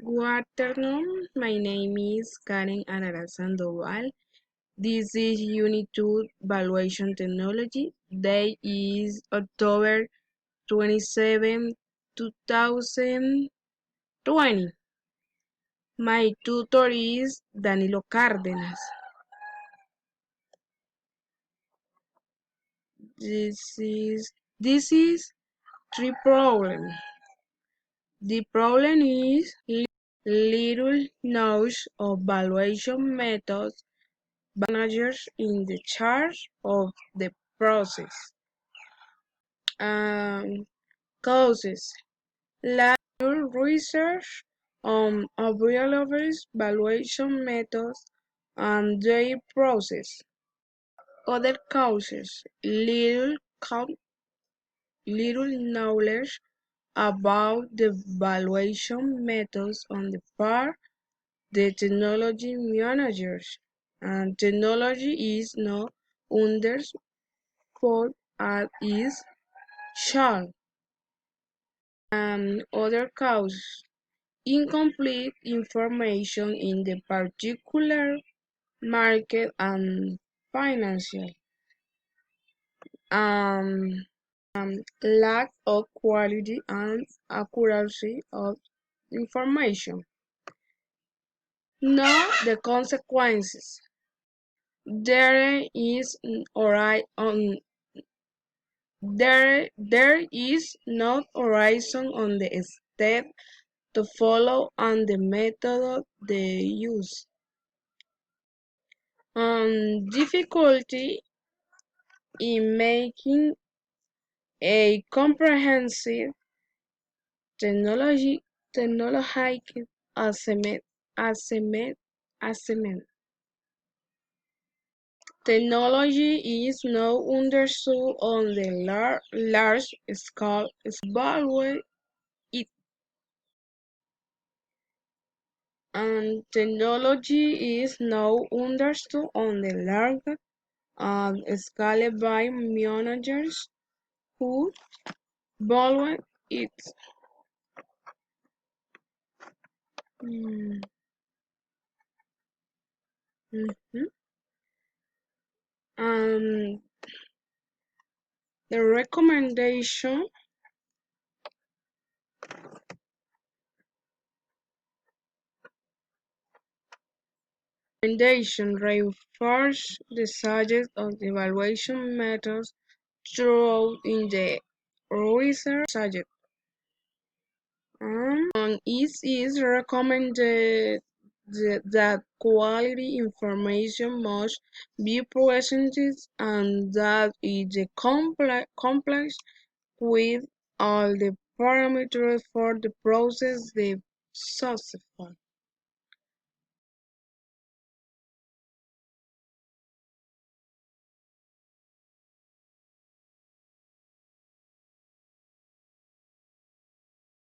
Good afternoon. My name is Karen Arara Sandoval. This is Unit 2 Valuation Technology. Day is October 27, 2020. My tutor is Danilo Cárdenas. This is three problem. The problem is little knowledge of valuation methods managers in the charge of the process. Um, Causes lack of research on available valuation methods and their process. Other causes little knowledge about the valuation methods on the part the technology managers, and technology is not understood as is shall. Other causes incomplete information in the particular market and financial um, lack of quality and accuracy of information. Know the consequences. There is there is no horizon on the step to follow and the method they use. Difficulty in making a comprehensive technological assessment. assessment, assessment. Technology is now understood on the large scale. Evaluate it, and technology is now understood on the large scale by managers who evaluate it. Mm, mhm. And the recommendation reinforce the subject of the evaluation methods throughout in the research subject. And it is recommended that quality information must be presented and that it is complex with all the parameters for the process they successful.